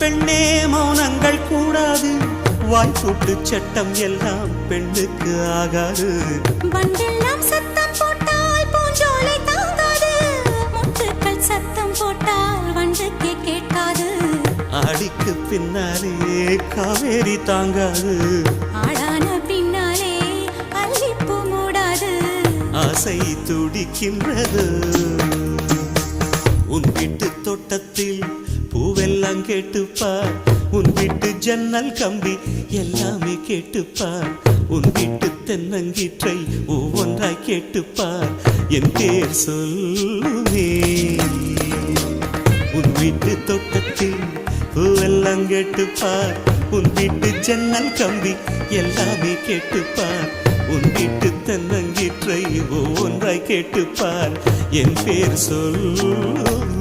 பெண்ணே மௌனங்கள் கூடாது, வாய்க்கூட்டு சட்டம் எல்லாம் பெண்ணுக்கு ஆகாது. வண்டெல்லாம் சத்தம் போட்டால் பூஞ்சோலை தாங்காது, முட்டுக்கள் சத்தம் போட்டால் வண்டுக்கே கேட்காது. ஆடிக்கு பின்னாலே காவேரி தாங்காது, ஆடான பின்னாலே அல்லிப்பூ மூடாது. ஆசை துடிக்கின்றது. உன் வீட்டு தோட்டத்தில் பூவெல்லாம் கேட்டுப்பார், உன் வீட்டு ஜன்னல் கம்பி எல்லாமே கேட்டுப்பார், உன் வீட்டு தென்னங்கீற்றை ஒவ்வொன்றாய் கேட்டுப்பார், என் பேர் சொல்லுவே. உன் வீட்டு தோட்டத்தில் பூவெல்லாம் கேட்டுப்பார், உன் வீட்டு ஜன்னல் கம்பி எல்லாமே கேட்டுப்பார், உன் வீட்டு தென்னங்கீற்றை ஒவ்வொன்றாய் கேட்டுப்பார், என் பேர் சொல்லுவே.